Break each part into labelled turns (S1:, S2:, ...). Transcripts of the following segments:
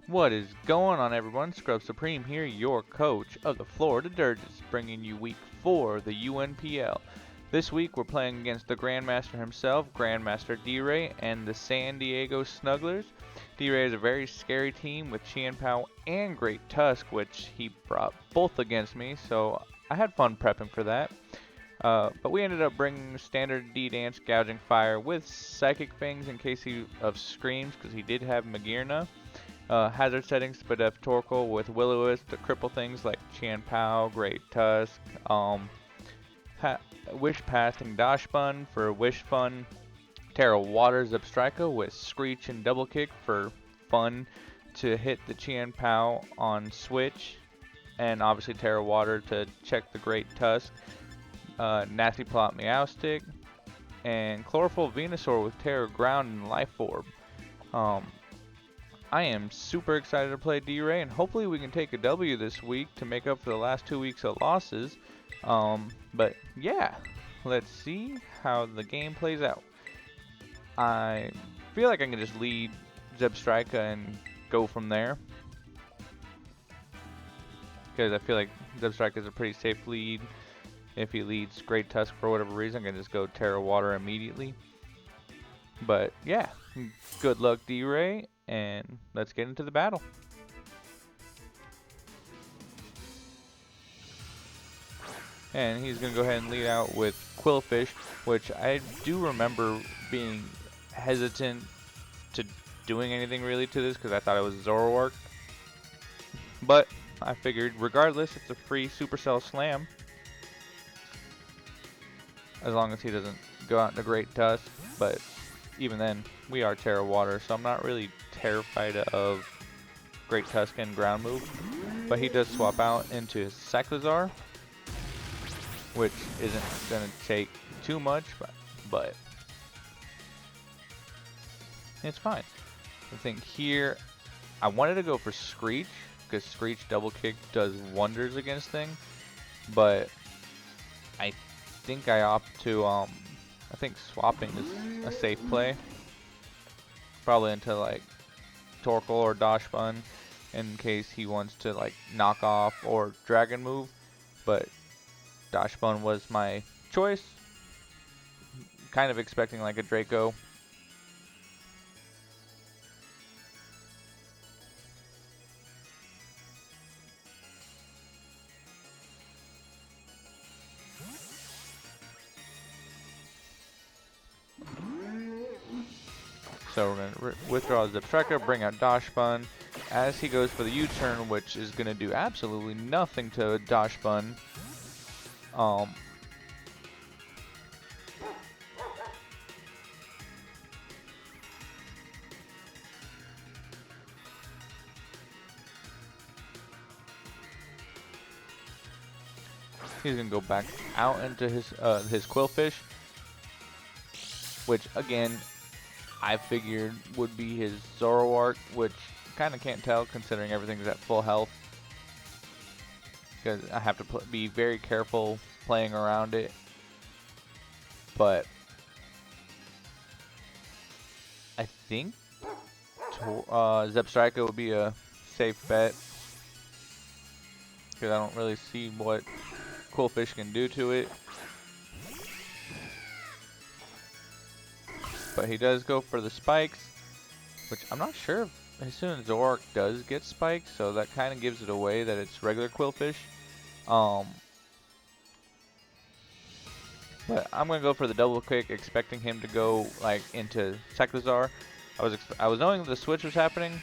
S1: What is going on, everyone? Scrub Supreme here, your coach of the Florida Dirges, bringing you week 4 of the UNPL. This week we're playing against the Grandmaster himself, Grandmaster D-Ray, and the San Diego Snugglers. D-Ray is a very scary team with Chien-Pao and Great Tusk, which he brought both against me, so I had fun prepping for that. But we ended up bringing standard D-Dance Gouging Fire with Psychic Fangs in case of Screams, because he did have Magirna. Hazard settings, but have Torkoal with Will-O-Wisp to cripple things like Chien-Pao, Great Tusk, Wish Passing Dash Bun for Wish Fun, Terra Water Zebstrika with Screech and Double Kick for fun to hit the Chien-Pao on switch, and obviously Terra Water to check the Great Tusk, Nasty Plot Meowstic, and Chlorophyll Venusaur with Terra Ground and Life Orb. I am super excited to play D-Ray, and hopefully we can take a W this week to make up for the last 2 weeks of losses. But yeah, let's see how the game plays out. I feel like I can just lead Zebstrika and go from there, because I feel like Zebstrika is a pretty safe lead. If he leads Great Tusk for whatever reason, I can just go Terra Water immediately. But yeah, good luck, D-Ray, and let's get into the battle. And he's going to go ahead and lead out with Qwilfish, which I do remember being hesitant to doing anything really to this because I thought it was Zoroark. But I figured regardless, it's a free Supercell Slam. As long as he doesn't go out into Great Tusk, but even then, we are Terra Water, so I'm not really terrified of Great Tusk and Ground Move. But he does swap out into Cyclizar, which isn't going to take too much, but it's fine. I think here, I wanted to go for Screech, because Screech Double Kick does wonders against things, but I think I opt to, I think swapping is a safe play. Probably into like Torkoal or Dash Bun in case he wants to like knock off or Dragon Move. But Dash Bun was my choice. Kind of expecting like a Draco. So we're going to withdraw Zebstrika, bring out Dash Bun as he goes for the U-turn, which is going to do absolutely nothing to Dash Bun. He's going to go back out into his Qwilfish, which again I figured would be his Zoroark, which kind of can't tell considering everything's at full health. Because I have to be very careful playing around it. But I think Zebstrika would be a safe bet, because I don't really see what Qwilfish can do to it. But he does go for the spikes, which I'm not sure if as soon as Zoroark does get spikes, so that kind of gives it away that it's regular Qwilfish. But I'm gonna go for the double kick, expecting him to go like into Cyclizar. I was knowing the switch was happening,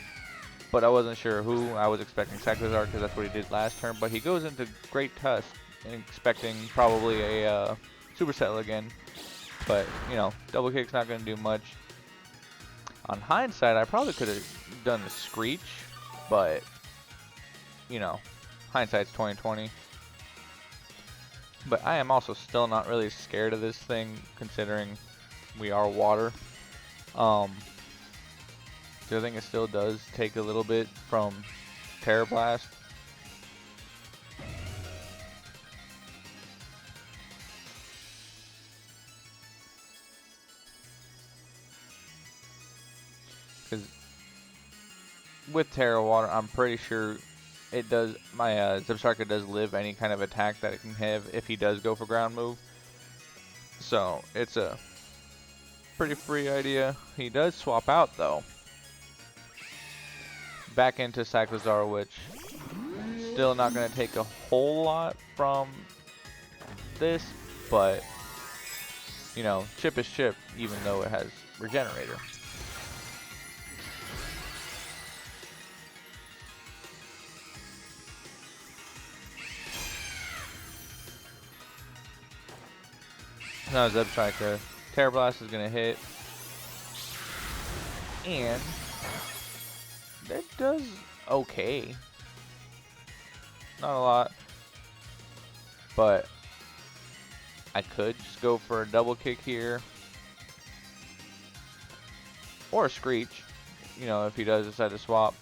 S1: but I wasn't sure who. I was expecting Cyclizar because that's what he did last turn. But he goes into Great Tusk, expecting probably a Supercell again. But, you know, double kick's not going to do much. On hindsight, I probably could have done the Screech, but, you know, hindsight's 20/20. But I am also still not really scared of this thing, considering we are water. So I think it still does take a little bit from Terra Blast. with Terra Water, I'm pretty sure it does. My Zebstrika does live any kind of attack that it can have if he does go for ground move. So it's a pretty free idea. He does swap out though, back into Cyclozar, which still not going to take a whole lot from this, but you know, chip is chip, even though it has Regenerator. Now Zebstrika, Terra Blast is going to hit, and that does okay. Not a lot, but I could just go for a double kick here, or a Screech, you know, if he does decide to swap.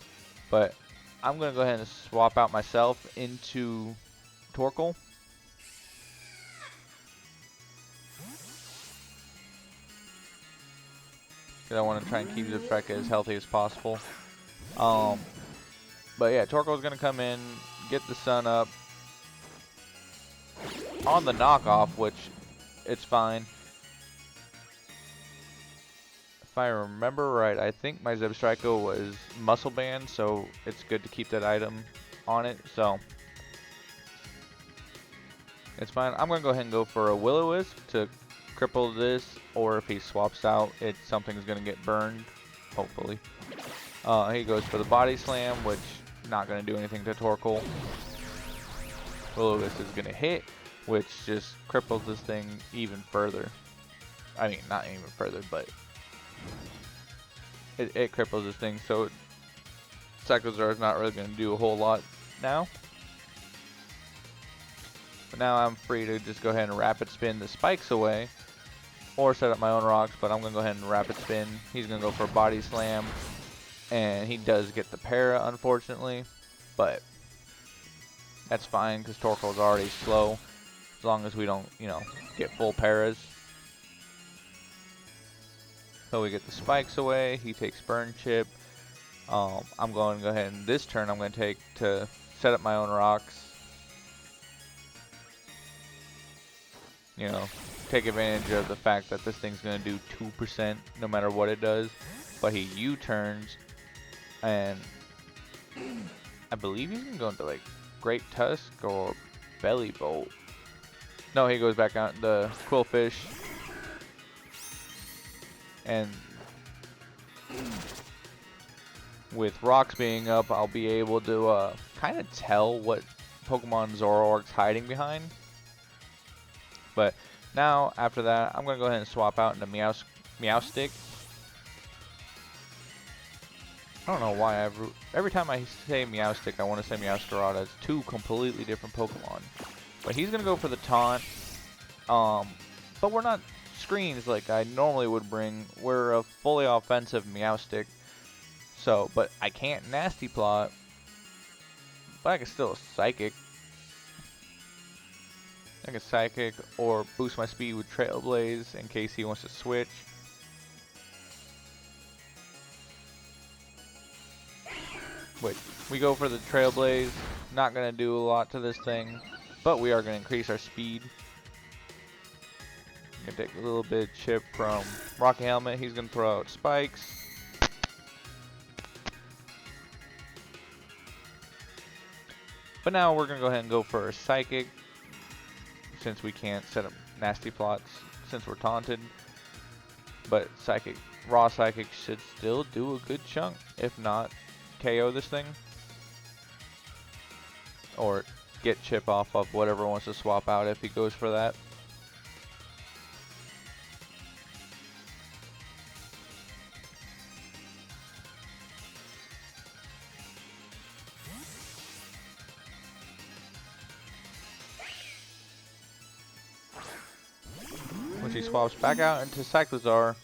S1: But I'm going to go ahead and swap out myself into Torkoal. Because I want to try and keep Zebstrika as healthy as possible. But yeah, Torkoal's going to come in, get the sun up on the knockoff, which it's fine. If I remember right, I think my Zebstrika was muscle band, so it's good to keep that item on it. So it's fine. I'm going to go ahead and go for a Will-O-Wisp to cripple this, or if he swaps out, something's going to get burned, hopefully. He goes for the Body Slam, which not going to do anything to Torkoal. Will-O-Wisp is going to hit, which just cripples this thing even further. I mean, not even further, but it cripples this thing. So Cyclozar is not really going to do a whole lot now. But now I'm free to just go ahead and rapid spin the spikes away, or set up my own rocks, but I'm going to go ahead and rapid spin. He's going to go for a Body Slam, and he does get the para, unfortunately, but that's fine because Torkoal's already slow, as long as we don't, you know, get full paras. So we get the spikes away, he takes Burn Chip. I'm going to go ahead and this turn I'm going to take to set up my own rocks. You know, take advantage of the fact that this thing's going to do 2% no matter what it does. But he U-turns, and I believe he's going to go into like Great Tusk or Belly Bolt. No, he goes back out the Quillfish. And with rocks being up, I'll be able to kind of tell what Pokemon Zoroark's hiding behind. But now, after that, I'm going to go ahead and swap out into Meowstic. I don't know why every time I say Meowstic, I want to say Meowscarada. It's two completely different Pokemon. But he's going to go for the taunt. But we're not screens like I normally would bring. We're a fully offensive Meowstic. So, but I can't Nasty Plot. But I can still Psychic. I can Psychic or boost my speed with Trailblaze in case he wants to switch. Wait, we go for the Trailblaze. Not going to do a lot to this thing, but we are going to increase our speed. Going to take a little bit of chip from Rocky Helmet. He's going to throw out spikes. But now we're going to go ahead and go for a Psychic, since we can't set up Nasty Plots since we're taunted. But Psychic, Raw Psychic should still do a good chunk, if not KO this thing. Or get chip off of whatever wants to swap out if he goes for that. Which he swaps back out into Cyclozar,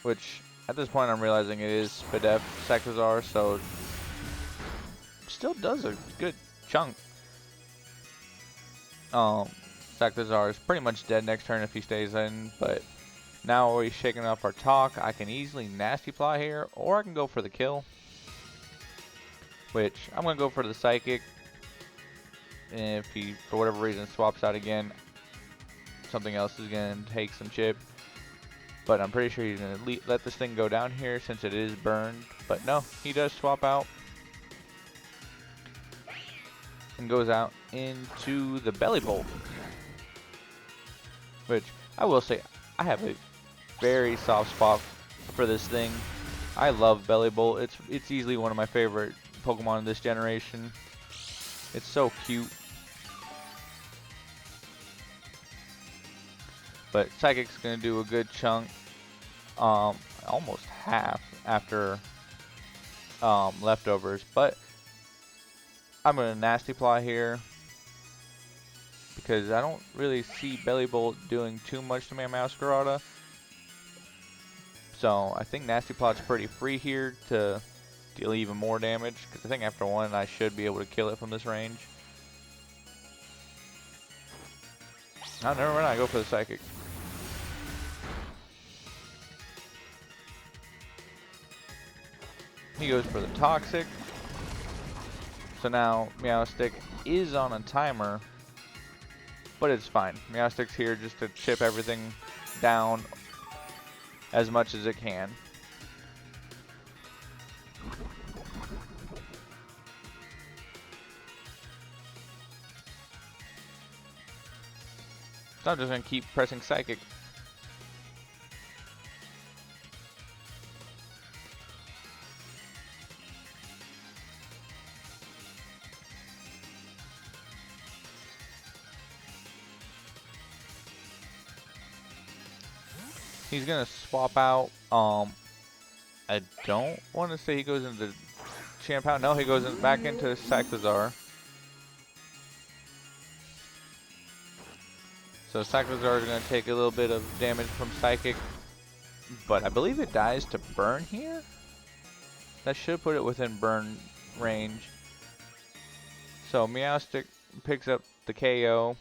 S1: which at this point I'm realizing it is Spadef Cyclozar, so still does a good chunk. Cyclozar is pretty much dead next turn if he stays in, but Now we're shaking up our talk. I can easily nasty plot here, or I can go for the kill. Which, I'm going to go for the psychic. And if he, for whatever reason, swaps out again, something else is going to take some chip. But I'm pretty sure he's going to let this thing go down here since it is burned. But no, he does swap out. And goes out into the belly bolt. Which, I will say, I have a very soft spot for this thing. I love belly bolt. It's easily one of my favorite Pokemon in this generation. It's so cute. But Psychic's gonna do a good chunk, almost half after leftovers. But I'm gonna nasty plot here because I don't really see Belly Bolt doing too much to my Masquerada. So I think nasty plot's pretty free here to deal even more damage, because I think after one I should be able to kill it from this range. Oh, never mind, I go for the Psychic. He goes for the Toxic. So now Meowstic is on a timer, but it's fine. Meowstic's here just to chip everything down as much as it can. So I'm just going to keep pressing Psychic. He's going to swap out. I don't want to say he goes into Champow. No, he goes back into Cyclizar. So Cyclizar is going to take a little bit of damage from Psychic, but I believe it dies to burn here. That should put it within burn range. So Meowstic picks up the KO.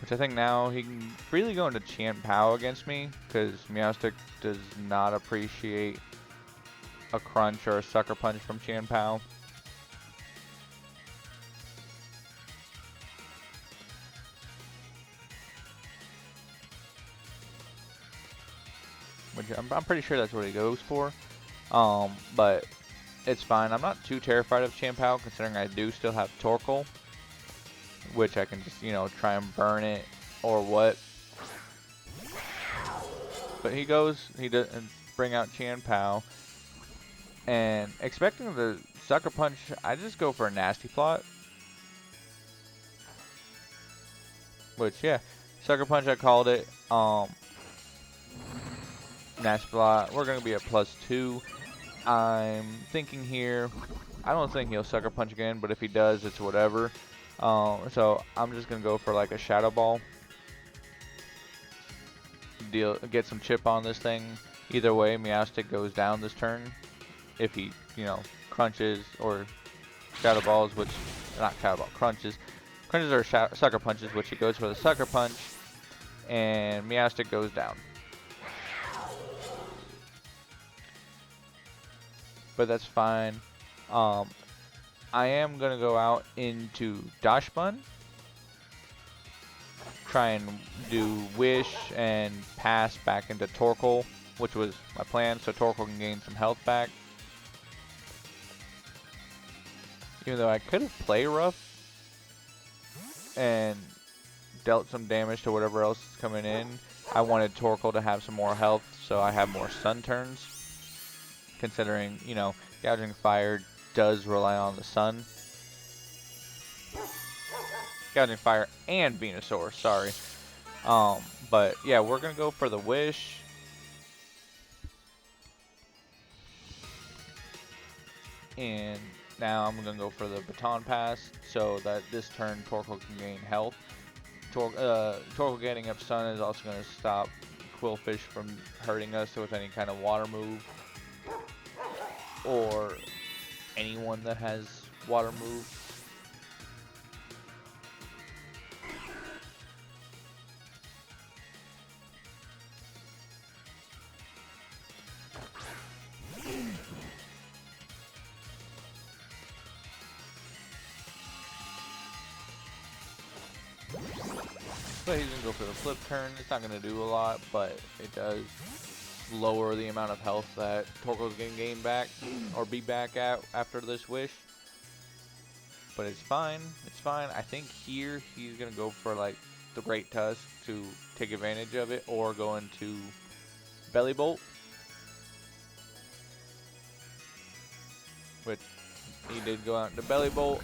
S1: Which I think now he can freely go into Champow against me, because Meowstic does not appreciate a crunch or a sucker punch from Champow. Which I'm pretty sure that's what he goes for. But it's fine. I'm not too terrified of Champow, considering I do still have Torkoal, which I can just, you know, try and burn it or what. But he doesn't bring out Champow. And expecting the sucker punch, I just go for a nasty plot. Which, yeah, sucker punch, I called it. Nasty plot, we're going to be at +2. I'm thinking here, I don't think he'll sucker punch again, but if he does, it's whatever. So I'm just going to go for like a Shadow Ball. Get some chip on this thing. Either way, Meowstic goes down this turn. If he, you know, crunches or Shadow Balls, which, not Shadow Ball, crunches. Crunches are sucker punches, which he goes for the sucker punch. And Meowstic goes down. But that's fine. I am going to go out into Dash Bun. Try and do Wish and pass back into Torkoal, which was my plan, so Torkoal can gain some health back. Even though I could have Play Rough and dealt some damage to whatever else is coming in, I wanted Torkoal to have some more health, so I have more Sun turns. Considering, you know, Gouging Fire does rely on the sun. Gouging Fire and Venusaur, sorry. But yeah, we're gonna go for the Wish. And now I'm gonna go for the Baton Pass, so that this turn Torkoal can gain health. Torkoal getting up Sun is also gonna stop Quillfish from hurting us with any kind of water move, or anyone that has water move. But he's gonna go for the flip turn. It's not gonna do a lot, but it does lower the amount of health that Torko's gonna gain back or be back at after this wish. But it's fine. It's fine. I think here he's gonna go for like the Great Tusk to take advantage of it, or go into Belly Bolt, which he did go out into Belly Bolt.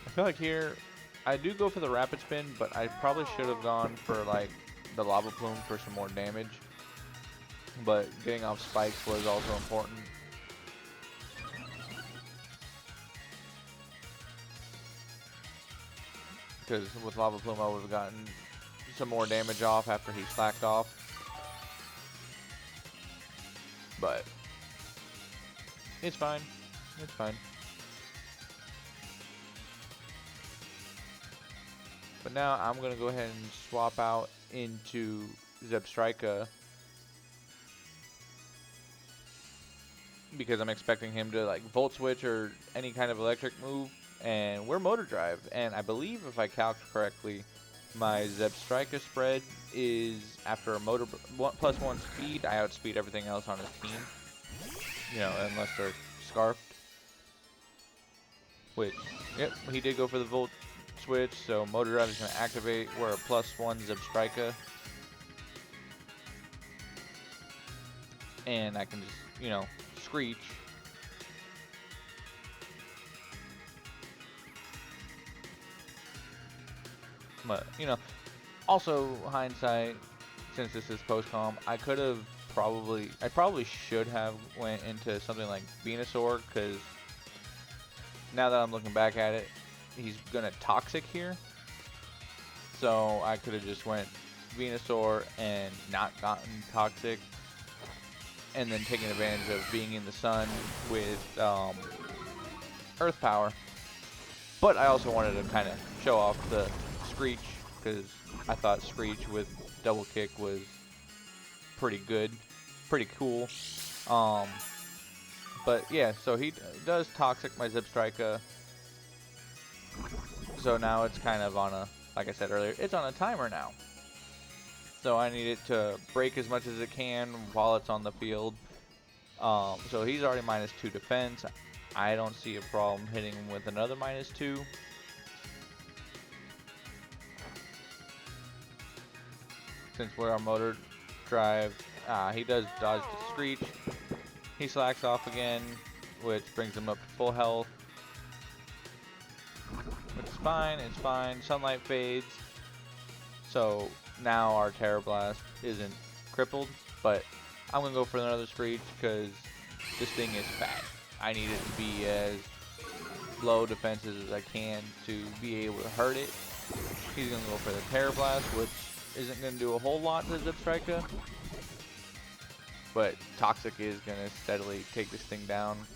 S1: I feel like here, I do go for the Rapid Spin, but I probably should have gone for like the Lava Plume for some more damage. But getting off spikes was also important. Because with Lava Plume I would have gotten some more damage off after he slacked off. But it's fine. It's fine. But now I'm going to go ahead and swap out into Zebstrika, because I'm expecting him to like Volt Switch or any kind of electric move, and we're Motor Drive. And I believe, if I calced correctly, my Zebstrika spread is after a +1 speed, I outspeed everything else on his team. You know, unless they're scarfed. Which, yep, he did go for the Volt Switch, so Motor Drive is going to activate. We're a +1 Zebstrika. And I can just, you know, Screech. But, you know, also hindsight, since this is post-com, I probably should have went into something like Venusaur, because now that I'm looking back at it, he's gonna Toxic here. So I could have just went Venusaur and not gotten Toxic, and then taking advantage of being in the sun with Earth Power. But I also wanted to kind of show off the Screech, because I thought Screech with double kick was pretty good, pretty cool. But yeah, so he does Toxic my Zebstrika. So now it's kind of on a, like I said earlier, it's on a timer now. So I need it to break as much as it can while it's on the field. So he's already -2 defense. I don't see a problem hitting him with another -2. Since we're on Motor Drive, he does dodge the Screech. He slacks off again, which brings him up to full health. Which is fine, it's fine. Sunlight fades. So now our Terror Blast isn't crippled, but I'm going to go for another Screech because this thing is fat. I need it to be as low defenses as I can to be able to hurt it. He's going to go for the Terror Blast, which isn't going to do a whole lot to Zebstrika, but Toxic is going to steadily take this thing down.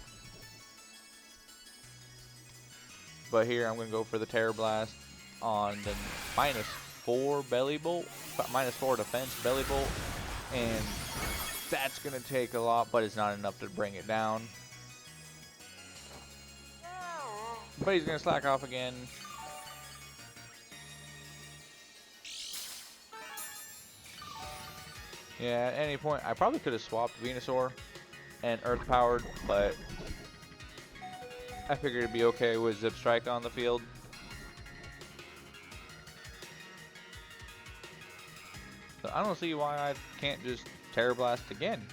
S1: But here I'm going to go for the Terror Blast on the -4 Belly Bolt, -4 defense Belly Bolt, and that's going to take a lot, but it's not enough to bring it down. But he's going to slack off again. Yeah, at any point, I probably could have swapped Venusaur and Earth Powered, but I figured it'd be okay with Zebstrika on the field. So I don't see why I can't just Terror Blast again.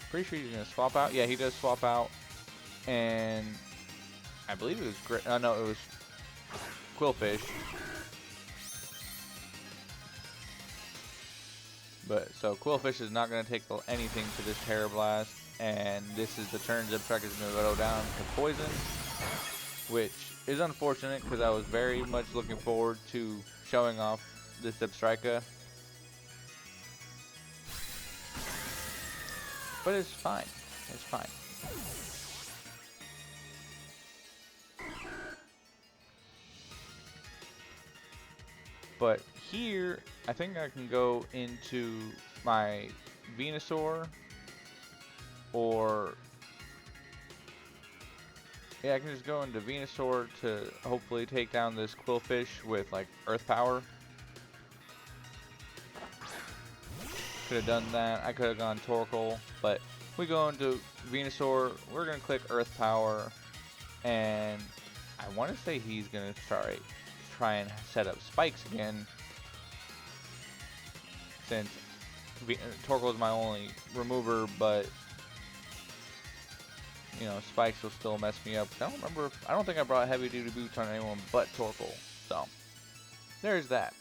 S1: Pretty sure he's gonna swap out. Yeah, he does swap out, and I believe it was great. No, it was Quillfish. But so Quillfish is not gonna take anything to this Terror Blast, and this is the turn Zebstrika is gonna go down to Poison, which is unfortunate because I was very much looking forward to showing off this Zebstrika. But it's fine. It's fine. But here, I think I can go into my Venusaur, or yeah, I can just go into Venusaur to hopefully take down this Quillfish with like Earth Power. Could have done that. I could have gone Torkoal, but we go into Venusaur. We're gonna click Earth Power, and I want to say he's gonna try and set up spikes again, since Torkoal is my only remover, but you know, spikes will still mess me up. I don't think I brought heavy duty boots on anyone but Torkoal, so there's that.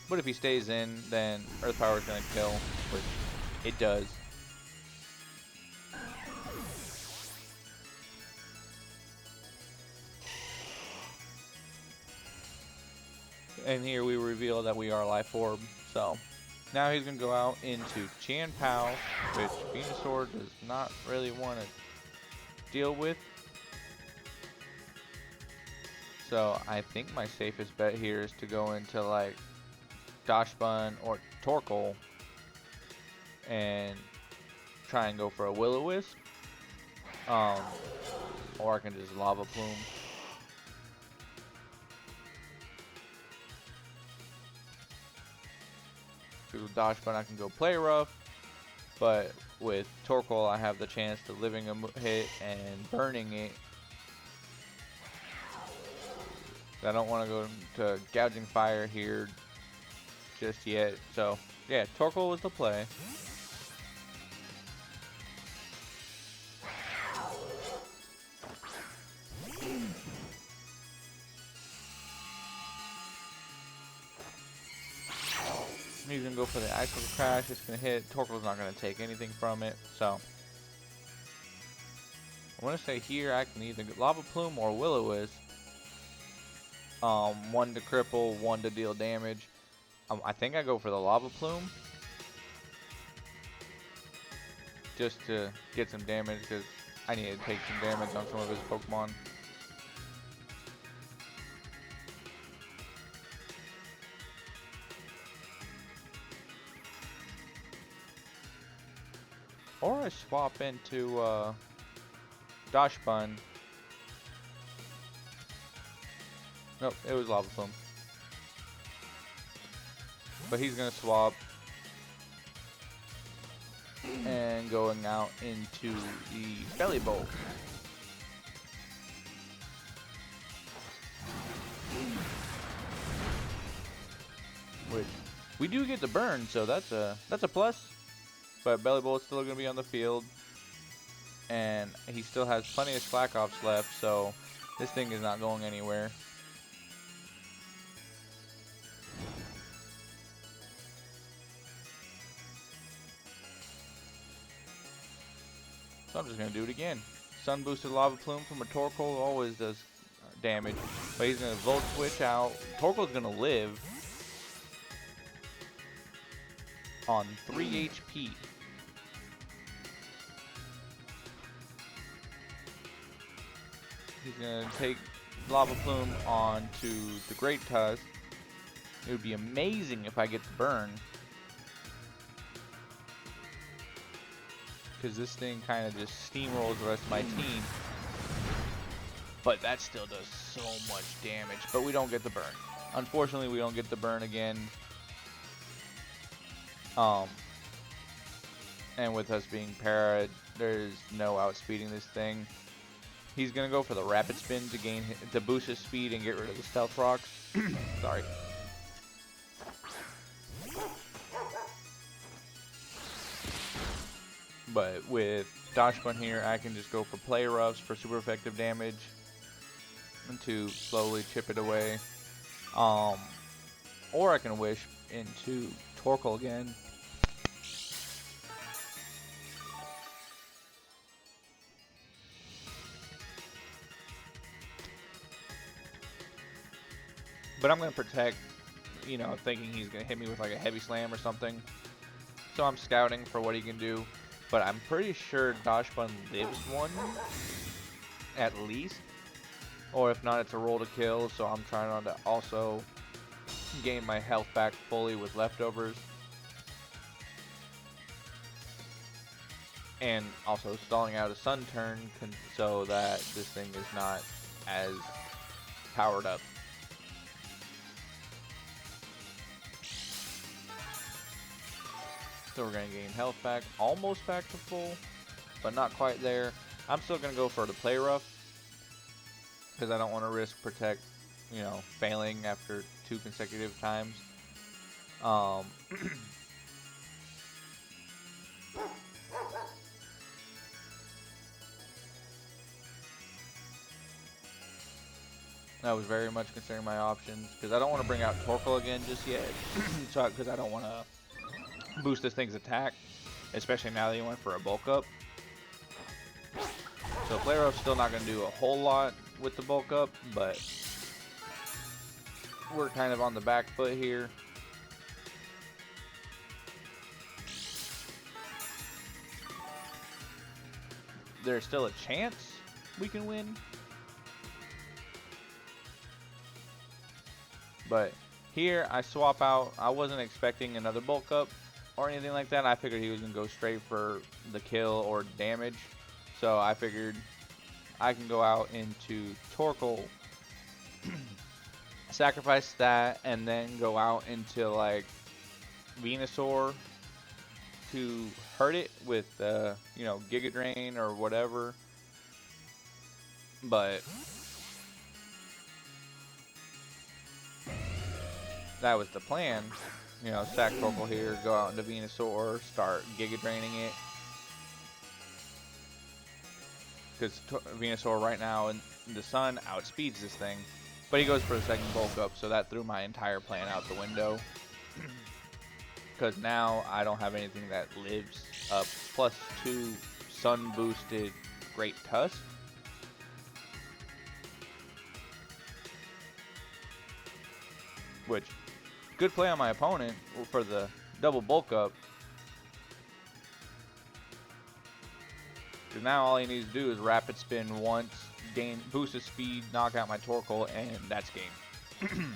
S1: But if he stays in, then Earth Power is going to kill, which it does. And here we reveal that we are Life Orb. So now he's going to go out into Chan Pao, which Venusaur does not really want to deal with. So I think my safest bet here is to go into like Dachshund or Torkoal and try and go for a Will-O-Wisp. Or I can just Lava Plume. With Dachshund I can go Play Rough, but with Torkoal I have the chance to living a hit and burning it. I don't want to go to Gouging Fire here just yet. So yeah, Torkoal was the play. He's gonna go for the Icicle Crash. It's gonna hit. Torkoal's not gonna take anything from it. So I want to say here I can either get Lava Plume or Will-O-Wisp. One to cripple, one to deal damage. I think I go for the Lava Plume just to get some damage, because I need to take some damage on some of his Pokemon. Or I swap into Dachshund. Nope, it was Lava Plume. But he's gonna swap and going out into the Belly Bolt. Which we do get the burn, so that's a plus. But Belly Bolt's still gonna be on the field, and he still has plenty of Slack Offs left, so this thing is not going anywhere. So I'm just going to do it again. Sun Boosted Lava Plume from a Torkoal always does damage. But he's going to Volt Switch out. Torkoal's going to live on 3 HP. He's going to take Lava Plume onto the Great Tusk. It would be amazing if I get the burn, because this thing kind of just steamrolls the rest of my team. But that still does so much damage. But we don't get the burn. Unfortunately, we don't get the burn again. And with us being para, there's no outspeeding this thing. He's gonna go for the Rapid Spin to boost his speed and get rid of the Stealth Rocks. Sorry. But with Dodge Bun here, I can just go for play roughs for super effective damage and to slowly chip it away. Or I can wish into Torkoal again. But I'm going to protect, you know, thinking he's going to hit me with like a heavy slam or something. So I'm scouting for what he can do. But I'm pretty sure Dodge Bun lives one, at least. Or if not, it's a roll to kill. So I'm trying to also gain my health back fully with leftovers. And also stalling out a Sun turn so that this thing is not as powered up. So we're going to gain health back, almost back to full, but not quite there. I'm still going to go for the play rough because I don't want to risk protect, you know, failing after 2 consecutive times. I was very much considering my options because I don't want to bring out Torkoal again just yet, so because I don't want to boost this thing's attack, especially now that he went for a bulk up. So play rough's still not going to do a whole lot with the bulk up, but we're kind of on the back foot here. There's still a chance we can win, but here I swap out. I wasn't expecting another bulk up or anything like that. I figured he was going to go straight for the kill or damage. So I figured I can go out into Torkoal, sacrifice that, and then go out into like Venusaur to hurt it with you know, Giga Drain or whatever. But that was the plan. You know, sack Torkoal here, go out into Venusaur, start Giga Draining it. Because Venusaur right now in the sun outspeeds this thing. But he goes for the second bulk up, so that threw my entire plan out the window. Because now I don't have anything that lives up. +2 sun boosted Great Tusk. Which, good play on my opponent for the double bulk up. Because now all he needs to do is rapid spin once, gain boost his speed, knock out my Torkoal, and that's game.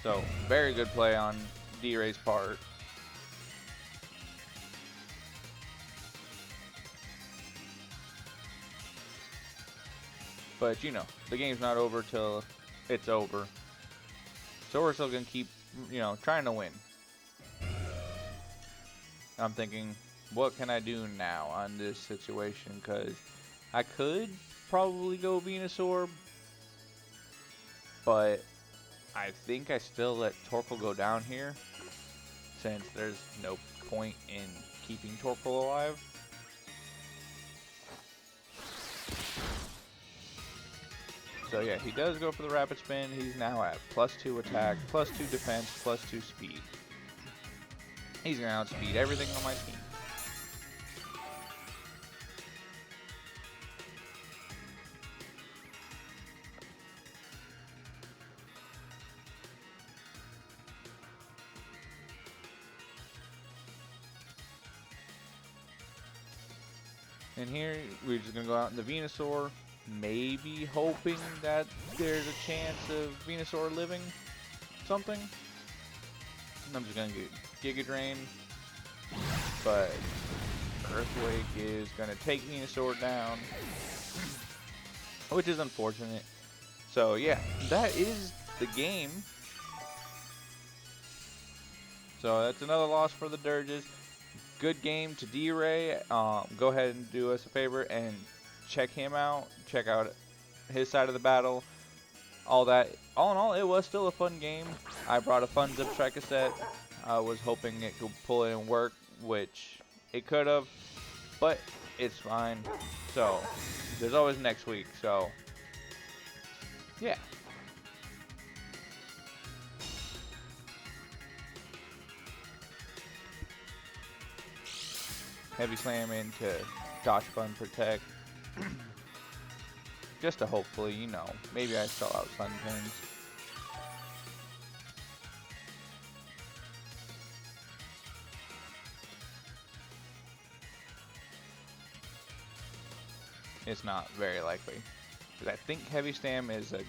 S1: So, very good play on D-Ray's part. But, you know, the game's not over till it's over. So we're still going to keep, you know, trying to win. I'm thinking, what can I do now on this situation? Because I could probably go Venusaur, but I think I still let Torkoal go down here, since there's no point in keeping Torkoal alive. So yeah, he does go for the rapid spin. He's now at +2 attack, +2 defense, +2 speed. He's going to outspeed everything on my team. And here, we're just going to go out in the Venusaur, maybe hoping that there's a chance of Venusaur living something. And I'm just going to get Giga Drain, but Earthquake is going to take Venusaur down, which is unfortunate. So yeah, that is the game. So that's another loss for the Dirges. Good game to D-Ray. Go ahead and do us a favor and check him out. Check out his side of the battle. All that. All in all, it was still a fun game. I brought a fun Zip Striker set. I was hoping it could pull in work, which It could have, but it's fine. So, there's always next week. So, yeah. Heavy slam into dodge button protect. Just to hopefully, you know, maybe I sell out Sun Kings. It's not very likely. Because I think Heavy Slam is a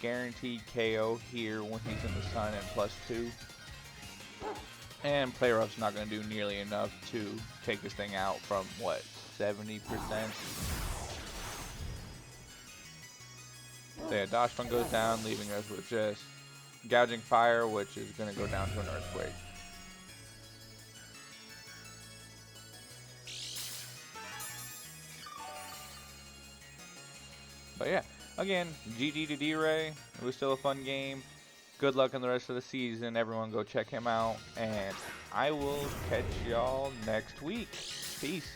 S1: guaranteed KO here when he's in the sun and +2. And Player Up's not going to do nearly enough to take this thing out from, what, 70%? So yeah, Dodge Fun goes down, leaving us with just Gouging Fire, which is going to go down to an Earthquake. But yeah, again, GG to D-Ray. It was still a fun game. Good luck in the rest of the season. Everyone go check him out. And I will catch y'all next week. Peace.